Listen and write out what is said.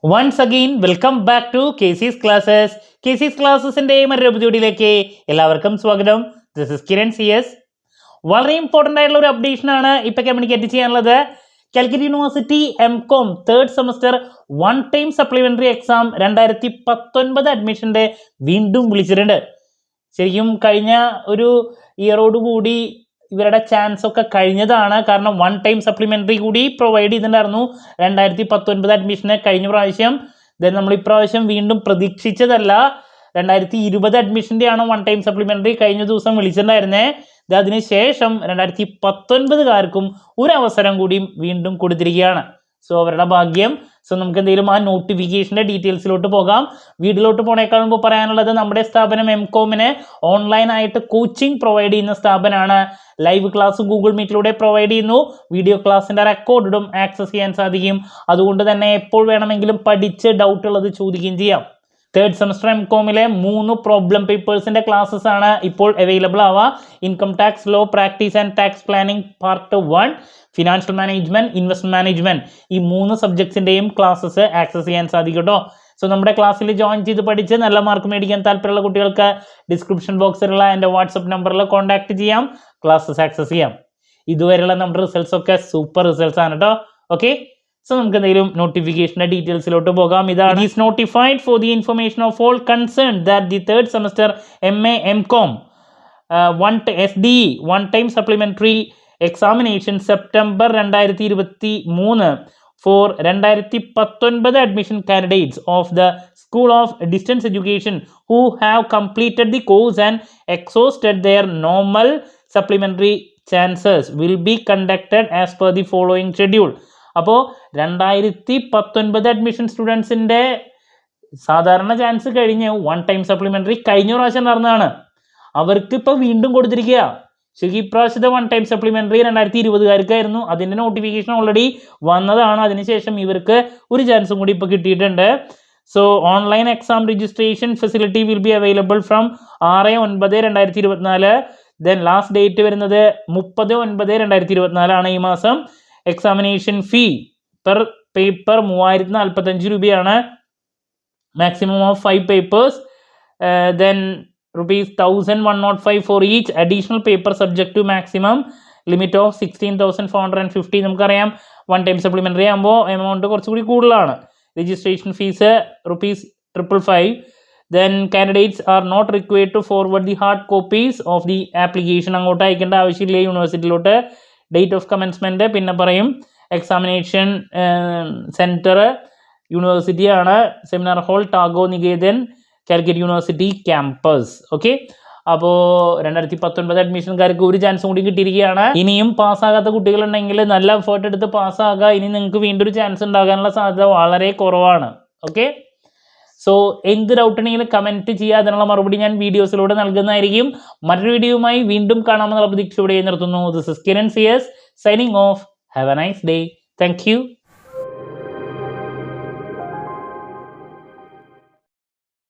Once again, welcome back to KC's Classes. KC's Classesന്റെ മറ്റൊരു എപ്പിസോഡിലേക്ക് എല്ലാവർക്കും സ്വാഗതം. This is Kiran CS. വളരെ ഇമ്പോർട്ടൻ്റ് ആയിട്ടുള്ള ഒരു അപ്ഡേഷൻ ആണ് ഇപ്പോൾ കമ്മ്യൂണിക്കേറ്റ് ചെയ്യാനുള്ളത്. Calicut university MCOM third semester one time supplementary exam 2019 അഡ്മിഷൻ്റെ വീണ്ടും വിളിച്ചിട്ടുണ്ട്. ശരിക്കും കഴിഞ്ഞ ഒരു ഇയറോടുകൂടി ഇവരുടെ ചാൻസ് ഒക്കെ കഴിഞ്ഞതാണ്. കാരണം വൺ ടൈം സപ്ലിമെൻ്ററി കൂടി പ്രൊവൈഡ് ചെയ്തിട്ടുണ്ടായിരുന്നു 2019 അഡ്മിഷന് കഴിഞ്ഞ പ്രാവശ്യം. നമ്മൾ ഇപ്രാവശ്യം വീണ്ടും പ്രതീക്ഷിച്ചതല്ല, 2020 അഡ്മിഷൻ്റെ ആണ് വൺ ടൈം സപ്ലിമെൻ്ററി കഴിഞ്ഞ ദിവസം വിളിച്ചിട്ടുണ്ടായിരുന്നത്. അതിനുശേഷം 2019കാർക്കും ഒരു അവസരം കൂടിയും വീണ്ടും കൊടുത്തിരിക്കുകയാണ്. സോ അവരുടെ ഭാഗ്യം. സോ നമുക്ക് എന്തെങ്കിലും ആ നോട്ടിഫിക്കേഷൻ്റെ ഡീറ്റെയിൽസിലോട്ട് പോകാം. വീഡിയോയിലോട്ട് പോണേക്കാൾ മുമ്പ് പറയാനുള്ളത്, നമ്മുടെ സ്ഥാപനം MCOMന് ഓൺലൈനായിട്ട് കോച്ചിങ് പ്രൊവൈഡ് ചെയ്യുന്ന സ്ഥാപനമാണ്. ലൈവ് ക്ലാസ് ഗൂഗിൾ മീറ്റിലൂടെ പ്രൊവൈഡ് ചെയ്യുന്നു. വീഡിയോ ക്ലാസ്സിൻ്റെ റെക്കോർഡും ആക്സസ് ചെയ്യാൻ സാധിക്കും. അതുകൊണ്ട് തന്നെ എപ്പോൾ വേണമെങ്കിലും പഠിച്ച് ഡൗട്ട് ഉള്ളത് ചോദിക്കുകയും ചെയ്യാം. തേർഡ് സെമസ്റ്റർ MCOMലെ 3 പ്രോബ്ലം പേപ്പേഴ്സിൻ്റെ ക്ലാസ്സസ് ആണ് ഇപ്പോൾ അവൈലബിൾ ആവുക. Income tax law practice and tax planning part 1, financial management, investment management, ഈ 3 സബ്ജക്ട്സിൻ്റെയും ക്ലാസ്സസ് ആക്സസ് ചെയ്യാൻ സാധിക്കും കേട്ടോ. സോ നമ്മുടെ ക്ലാസ്സിൽ ജോയിൻ ചെയ്ത് പഠിച്ച് നല്ല മാർക്ക് മേടിക്കാൻ താല്പര്യമുള്ള കുട്ടികൾക്ക് ഡിസ്ക്രിപ്ഷൻ ബോക്സിലുള്ള എൻ്റെ വാട്സപ്പ് നമ്പറിൽ കോൺടാക്ട് ചെയ്യാം, ക്ലാസ്സസ് ആക്സസ് ചെയ്യാം. ഇതുവരെയുള്ള നമ്മുടെ റിസൾട്ട്സ് ഒക്കെ സൂപ്പർ റിസൾട്ട്സ് ആണ് കേട്ടോ. ഓക്കെ, സോ നമുക്ക് എന്തെങ്കിലും നോട്ടിഫിക്കേഷൻ്റെ ഡീറ്റെയിൽസിലോട്ട് പോകാം. ഇതാണ് is notified for the information of all concern that the third semester MA MCOM SDE one time supplementary examination September 2023 for 2019 admission candidates of the School of Distance Education who have completed the course and exhausted their normal supplementary chances will be conducted as per the following schedule. അപ്പോൾ 2019 admission സ്റ്റുഡൻസിൻ്റെ സാധാരണ chance കഴിഞ്ഞ് one time supplementary കഴിഞ്ഞ പ്രാവശ്യം നടന്നതാണ്. അവർക്ക് ഇപ്പോൾ വീണ്ടും കൊടുത്തിരിക്കുക. ശരിക്കും ഇപ്രാവശ്യത്തെ വൺ ടൈം സപ്ലിമെൻ്ററി 2020കാർക്കായിരുന്നു. അതിൻ്റെ നോട്ടിഫിക്കേഷൻ ഓൾറെഡി വന്നതാണ്. അതിനുശേഷം ഇവർക്ക് ഒരു ചാൻസും കൂടി ഇപ്പോൾ കിട്ടിയിട്ടുണ്ട്. So online exam registration facility will be available from 6/9/2024. Then last date വരുന്നത് 30/9/2024 ഈ മാസം. എക്സാമിനേഷൻ ഫീ പെർ പേപ്പർ 3045 രൂപയാണ്. Maximum of 5 papers. Then ₹1105 for each additional paper subject to maximum limit of 16,450. നമുക്കറിയാം വൺ ടൈം സപ്ലിമെൻ്ററി ആകുമ്പോൾ amount കുറച്ചുകൂടി കൂടുതലാണ്. Registration fees ₹555. Then candidates are not required to forward the hard copies of the application. അങ്ങോട്ട് അയക്കേണ്ട ആവശ്യമില്ല യൂണിവേഴ്സിറ്റിയിലോട്ട്. Date of commencement പിന്നെ പറയും. എക്സാമിനേഷൻ സെൻറ്റർ യൂണിവേഴ്സിറ്റിയാണ്. Seminar hall Tagore Niketan, Calicut university campus. Okay, അപ്പോൾ 2019 അഡ്മിഷൻകാർക്ക് ഒരു ചാൻസും കൂടി കിട്ടിയിരിക്കുകയാണ്. ഇനിയും പാസ്സാകാത്ത കുട്ടികളുണ്ടെങ്കിൽ നല്ല എഫേർട്ട് എടുത്ത് പാസ്സാകുക. ഇനി നിങ്ങൾക്ക് വീണ്ടും ഒരു ചാൻസ് ഉണ്ടാകാനുള്ള സാധ്യത വളരെ കുറവാണ്. ഓക്കെ, സോ എന്ത് ഡൗട്ട് ഉണ്ടെങ്കിലും കമൻറ്റ് ചെയ്യുക. അതിനുള്ള മറുപടി ഞാൻ വീഡിയോസിലൂടെ നൽകുന്നതായിരിക്കും. മറ്റൊരു വീഡിയോയുമായി വീണ്ടും കാണാമെന്നുള്ള പ്രതീക്ഷയോടെ നിർത്തുന്നു. This is Kiran CS signing off. Have a nice day. Thank U.